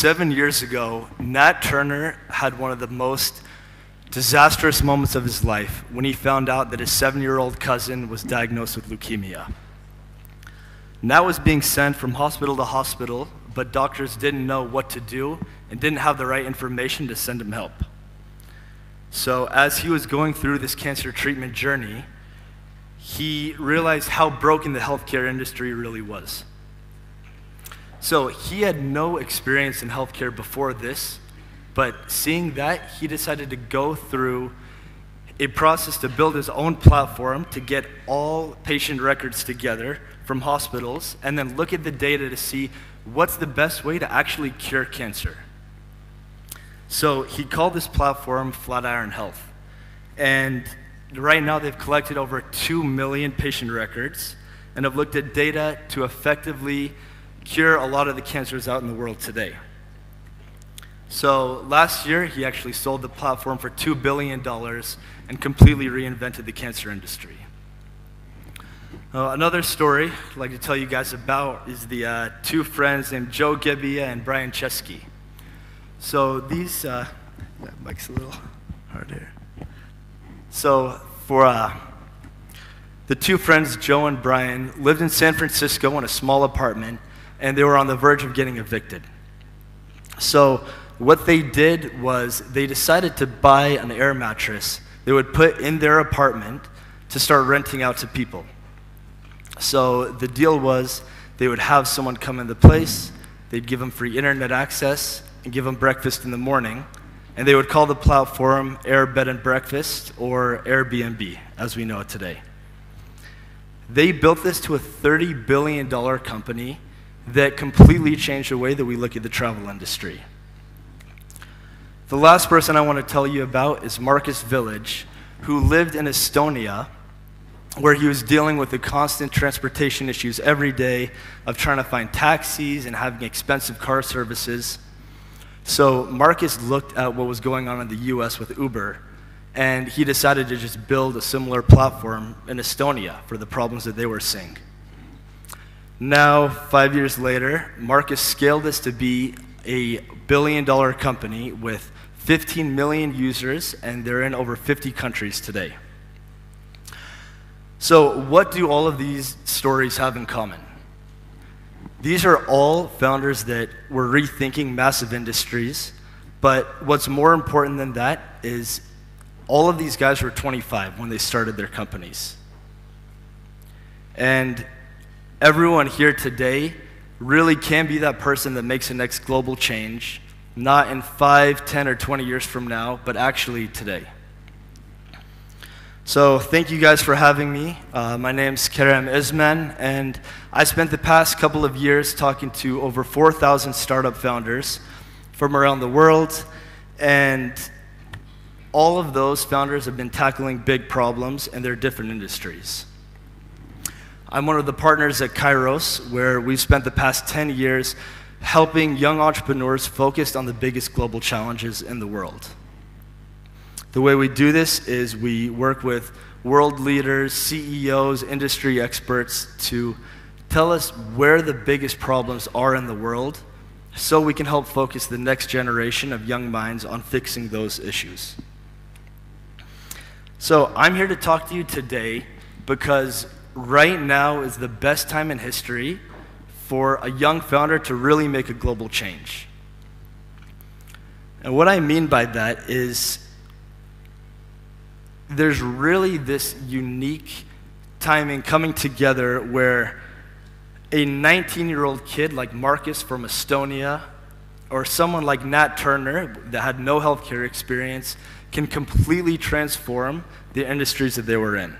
7 years ago, Nat Turner had one of the most disastrous moments of his life when he found out that his 7-year-old cousin was diagnosed with leukemia. Nat was being sent from hospital to hospital, but doctors didn't know what to do and didn't have the right information to send him help. So as he was going through this cancer treatment journey, he realized how broken the healthcare industry really was. So he had no experience in healthcare before this, but seeing that, he decided to go through a process to build his own platform to get all patient records together from hospitals and then look at the data to see what's the best way to actually cure cancer. So he called this platform Flatiron Health. And right now they've collected over 2 million patient records and have looked at data to effectively cure a lot of the cancers out in the world today. So last year, he actually sold the platform for $2 billion and completely reinvented the cancer industry. Another story I'd like to tell you guys about is the two friends named Joe Gebbia and Brian Chesky. So these, that mic's a little hard here. So for the two friends, Joe and Brian, lived in San Francisco in a small apartment, and they were on the verge of getting evicted. So what they did was they decided to buy an air mattress they would put in their apartment to start renting out to people. So the deal was they would have someone come in the place, they'd give them free internet access and give them breakfast in the morning, and they would call the platform Air Bed and Breakfast or Airbnb as we know it today. They built this to a $30 billion company that completely changed the way that we look at the travel industry. The last person I want to tell you about is Marcus Village, who lived in Estonia, where he was dealing with the constant transportation issues every day of trying to find taxis and having expensive car services. So Marcus looked at what was going on in the US with Uber, and he decided to just build a similar platform in Estonia for the problems that they were seeing. Now, 5 years later, Marcus scaled this to be a billion-dollar company with 15 million users, and they're in over 50 countries today. So what do all of these stories have in common? These are all founders that were rethinking massive industries, but what's more important than that is all of these guys were 25 when they started their companies. And everyone here today really can be that person that makes the next global change, not in 5, 10, or 20 years from now, but actually today. So thank you guys for having me. My name's Kerem Özmen, and I spent the past couple of years talking to over 4,000 startup founders from around the world, and all of those founders have been tackling big problems in their different industries. I'm one of the partners at Kairos, where we've spent the past 10 years helping young entrepreneurs focused on the biggest global challenges in the world. The way we do this is we work with world leaders, CEOs, industry experts to tell us where the biggest problems are in the world so we can help focus the next generation of young minds on fixing those issues. So I'm here to talk to you today because right now is the best time in history for a young founder to really make a global change. And what I mean by that is there's really this unique timing coming together where a 19-year-old kid like Marcus from Estonia or someone like Nat Turner that had no healthcare experience can completely transform the industries that they were in.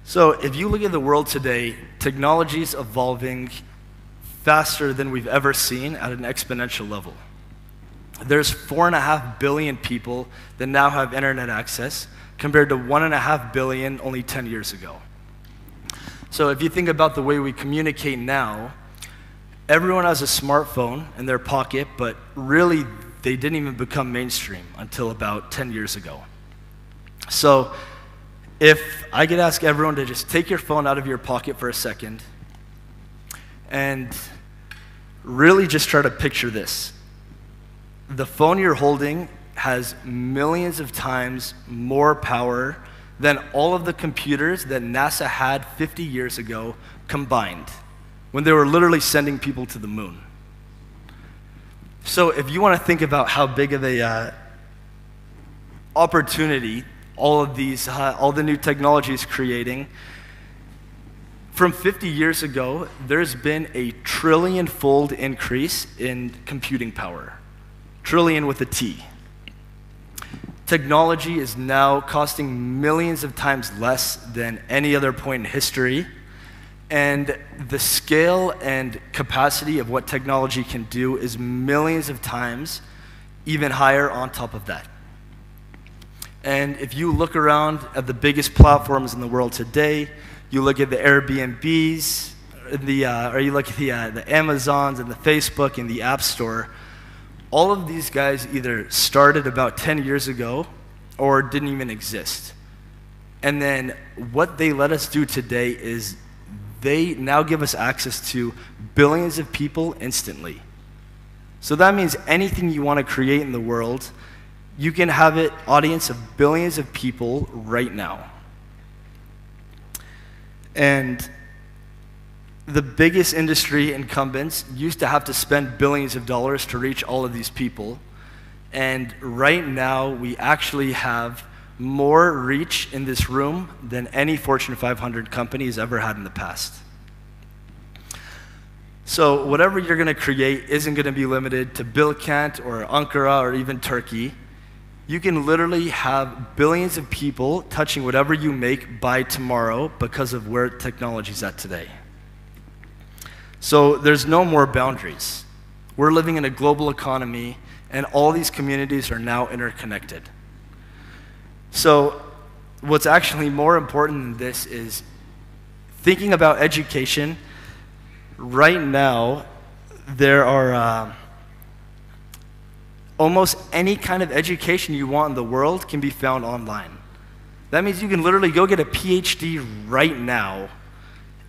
So if you look at the world today, technology is evolving faster than we've ever seen at an exponential level. There's 4.5 billion people that now have internet access compared to 1.5 billion only 10 years ago. So if you think about the way we communicate now, everyone has a smartphone in their pocket, but really they didn't even become mainstream until about 10 years ago. So if I could ask everyone to just take your phone out of your pocket for a second and Really just try to picture this. The phone you're holding has millions of times more power than all of the computers that NASA had 50 years ago combined, when they were literally sending people to the moon. So if you want to think about how big of a opportunity all the new technology is creating, from 50 years ago, there's been a trillion-fold increase in computing power. Trillion with a T. Technology is now costing millions of times less than any other point in history, and the scale and capacity of what technology can do is millions of times even higher on top of that. And if you look around at the biggest platforms in the world today, you look at the Airbnbs, or you look at the Amazons and the Facebook and the App Store, all of these guys either started about 10 years ago or didn't even exist. And then what they let us do today is they now give us access to billions of people instantly. So that means anything you want to create in the world, you can have an audience of billions of people right now. And the biggest industry incumbents used to have to spend billions of dollars to reach all of these people. And right now, we actually have more reach in this room than any Fortune 500 company has ever had in the past. So whatever you're going to create isn't going to be limited to Bilkent or Ankara or even Turkey. You can literally have billions of people touching whatever you make by tomorrow because of where technology's at today. So there's no more boundaries. We're living in a global economy, and all these communities are now interconnected. So what's actually more important than this is thinking about education. Right now, there are almost any kind of education you want in the world can be found online. That means you can literally go get a PhD right now,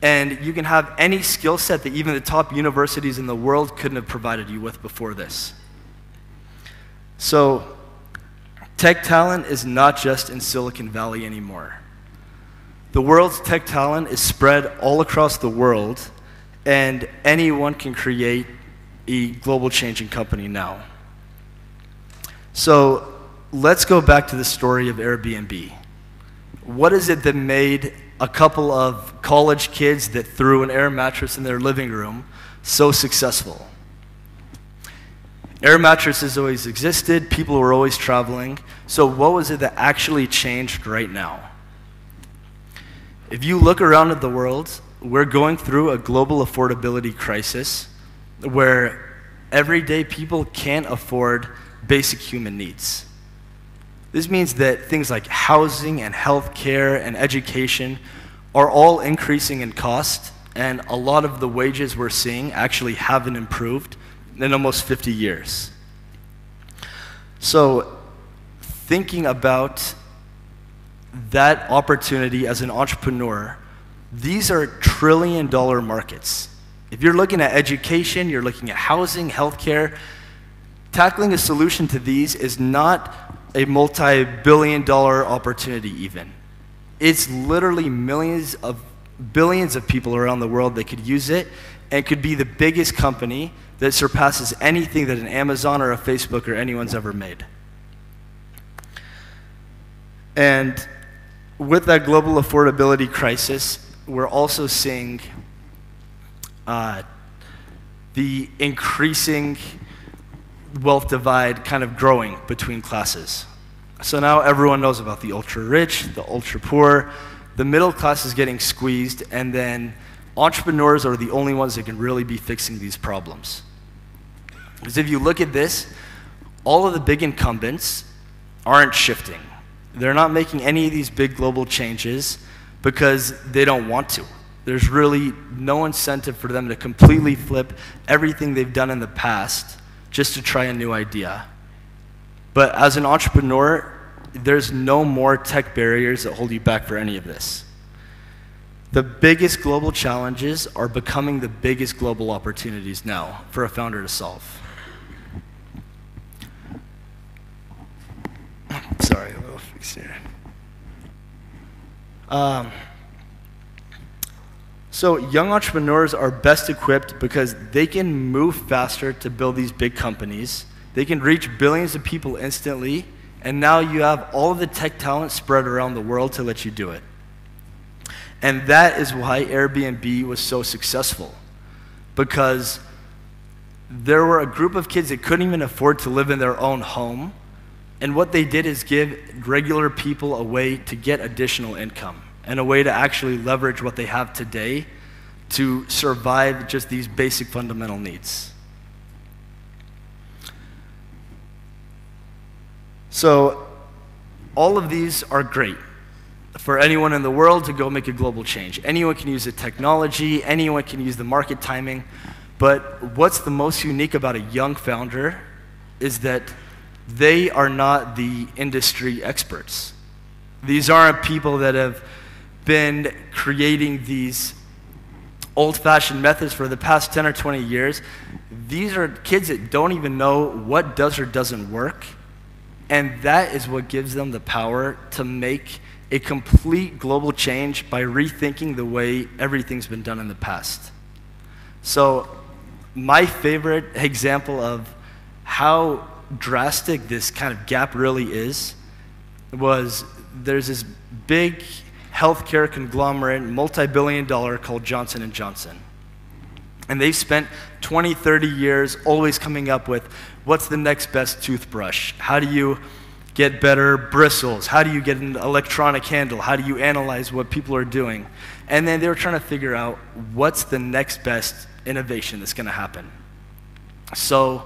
and you can have any skill set that even the top universities in the world couldn't have provided you with before this. So tech talent is not just in Silicon Valley anymore. The world's tech talent is spread all across the world, and anyone can create a global changing company now. So let's go back to the story of Airbnb. What is it that made a couple of college kids that threw an air mattress in their living room so successful? Air mattresses always existed, people were always traveling, so what was it that actually changed right now? If you look around at the world, we're going through a global affordability crisis where everyday people can't afford basic human needs. This means that things like housing and healthcare and education are all increasing in cost, and a lot of the wages we're seeing actually haven't improved in almost 50 years. So thinking about that opportunity as an entrepreneur, these are trillion-dollar markets. If you're looking at education, you're looking at housing, healthcare, tackling a solution to these is not a multi-billion-dollar opportunity even. It's literally billions of people around the world that could use it and could be the biggest company that surpasses anything that an Amazon or a Facebook or anyone's ever made. And with that global affordability crisis, we're also seeing the increasing wealth divide kind of growing between classes. So now everyone knows about the ultra-rich, the ultra-poor, the middle class is getting squeezed, and then entrepreneurs are the only ones that can really be fixing these problems. Because if you look at this, all of the big incumbents aren't shifting. They're not making any of these big global changes because they don't want to. There's really no incentive for them to completely flip everything they've done in the past just to try a new idea. But as an entrepreneur, there's no more tech barriers that hold you back for any of this. The biggest global challenges are becoming the biggest global opportunities now for a founder to solve. Sorry, a little fix here. So young entrepreneurs are best equipped because they can move faster to build these big companies. They can reach billions of people instantly, and now you have all of the tech talent spread around the world to let you do it. And that is why Airbnb was so successful, because there were a group of kids that couldn't even afford to live in their own home, and what they did is give regular people a way to get additional income and a way to actually leverage what they have today to survive just these basic fundamental needs. So all of these are great for anyone in the world to go make a global change. Anyone can use the technology, anyone can use the market timing, but what's the most unique about a young founder is that they are not the industry experts. These aren't people that have been creating these old-fashioned methods for the past 10 or 20 years. These are kids that don't even know what does or doesn't work, and that is what gives them the power to make a complete global change by rethinking the way everything's been done in the past. So my favorite example of how drastic this kind of gap really is was there's this big healthcare conglomerate, multi-billion-dollar, called Johnson & Johnson. And they've spent 20, 30 years always coming up with what's the next best toothbrush? How do you get better bristles? How do you get an electronic handle? How do you analyze what people are doing? And then they were trying to figure out what's the next best innovation that's going to happen. So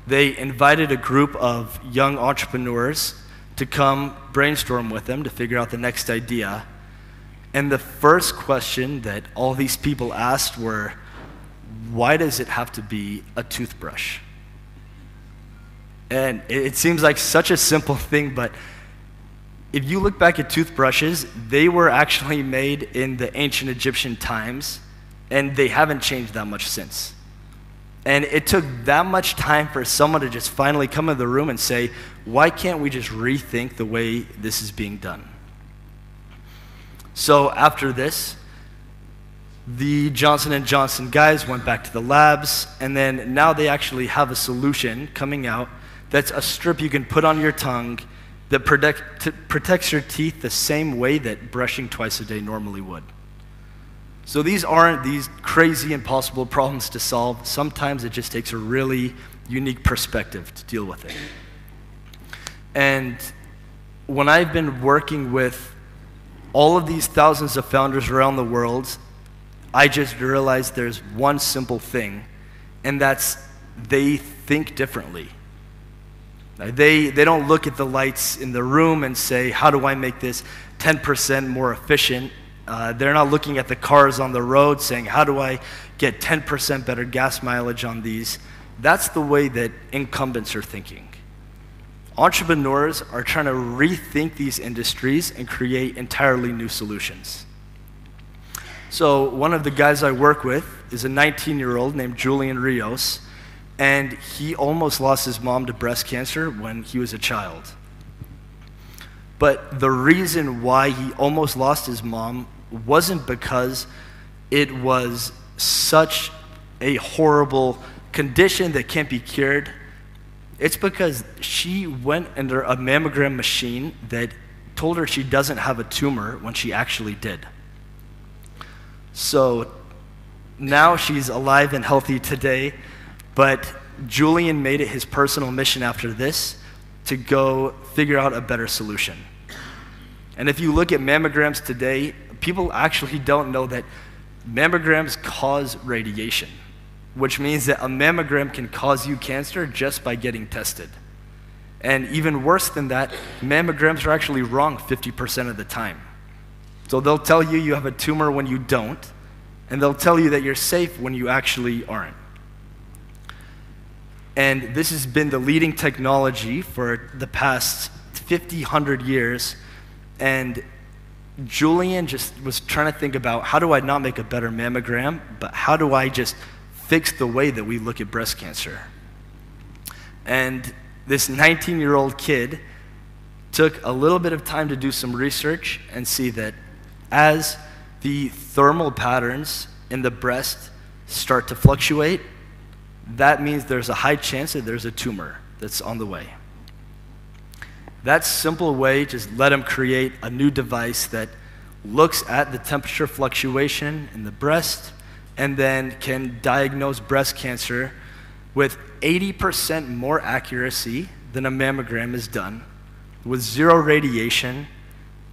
they invited a group of young entrepreneurs to come brainstorm with them to figure out the next idea. And the first question that all these people asked were, why does it have to be a toothbrush? And it seems like such a simple thing, but if you look back at toothbrushes, they were actually made in the ancient Egyptian times, and they haven't changed that much since. And it took that much time for someone to just finally come in the room and say, why can't we just rethink the way this is being done? So after this, the Johnson & Johnson guys went back to the labs, and then now they actually have a solution coming out that's a strip you can put on your tongue that protects your teeth the same way that brushing twice a day normally would. So these aren't these crazy, impossible problems to solve. Sometimes it just takes a really unique perspective to deal with it. And when I've been working with all of these thousands of founders around the world, I just realized there's one simple thing, and that's they think differently. They don't look at the lights in the room and say, how do I make this 10% more efficient? They're not looking at the cars on the road saying, how do I get 10% better gas mileage on these? That's the way that incumbents are thinking. Entrepreneurs are trying to rethink these industries and create entirely new solutions. So one of the guys I work with is a 19-year-old named Julian Rios, and he almost lost his mom to breast cancer when he was a child. But the reason why he almost lost his mom wasn't because it was such a horrible condition that can't be cured. It's because she went under a mammogram machine that told her she doesn't have a tumor when she actually did. So now she's alive and healthy today, but Julian made it his personal mission after this to go figure out a better solution. And if you look at mammograms today, people actually don't know that mammograms cause radiation, which means that a mammogram can cause you cancer just by getting tested. And even worse than that, mammograms are actually wrong 50% of the time. So they'll tell you you have a tumor when you don't, and they'll tell you that you're safe when you actually aren't. And this has been the leading technology for the past 50, 100 years, and Julian just was trying to think about, how do I not make a better mammogram, but how do I just fix the way that we look at breast cancer? And this 19-year-old kid took a little bit of time to do some research and see that as the thermal patterns in the breast start to fluctuate, that means there's a high chance that there's a tumor that's on the way. That simple way just let him create a new device that looks at the temperature fluctuation in the breast and then can diagnose breast cancer with 80% more accuracy than a mammogram is done, with zero radiation,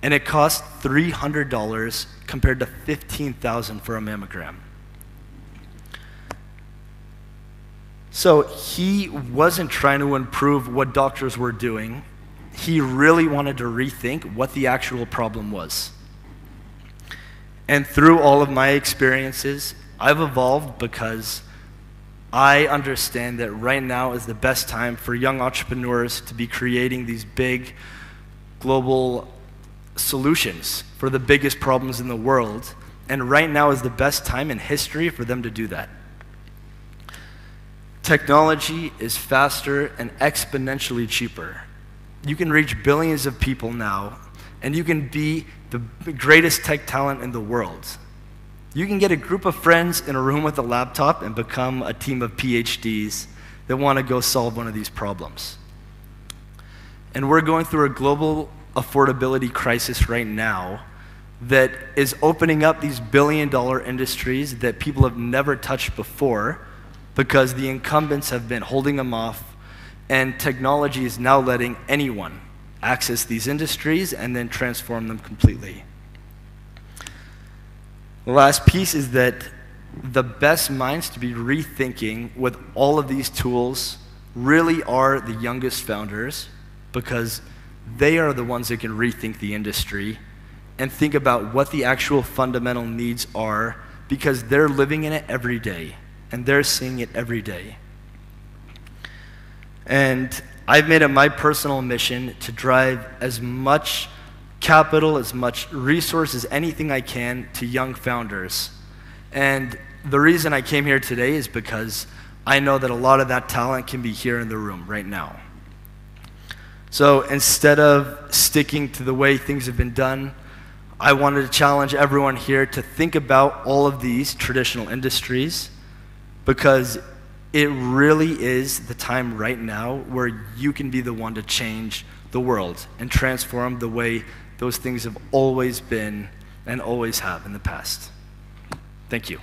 and it costs $300 compared to $15,000 for a mammogram. So he wasn't trying to improve what doctors were doing. He really wanted to rethink what the actual problem was. And through all of my experiences, I've evolved because I understand that right now is the best time for young entrepreneurs to be creating these big global solutions for the biggest problems in the world. And right now is the best time in history for them to do that. Technology is faster and exponentially cheaper. You can reach billions of people now, and you can be the greatest tech talent in the world. You can get a group of friends in a room with a laptop and become a team of PhDs that want to go solve one of these problems. And we're going through a global affordability crisis right now that is opening up these billion-dollar industries that people have never touched before because the incumbents have been holding them off, and technology is now letting anyone access these industries and then transform them completely. The last piece is that the best minds to be rethinking with all of these tools really are the youngest founders, because they are the ones that can rethink the industry and think about what the actual fundamental needs are, because they're living in it every day and they're seeing it every day. And I've made it my personal mission to drive as much capital, as much resources, anything I can to young founders. And the reason I came here today is because I know that a lot of that talent can be here in the room right now. So instead of sticking to the way things have been done, I wanted to challenge everyone here to think about all of these traditional industries, because it really is the time right now where you can be the one to change the world and transform the way those things have always been and always have in the past. Thank you.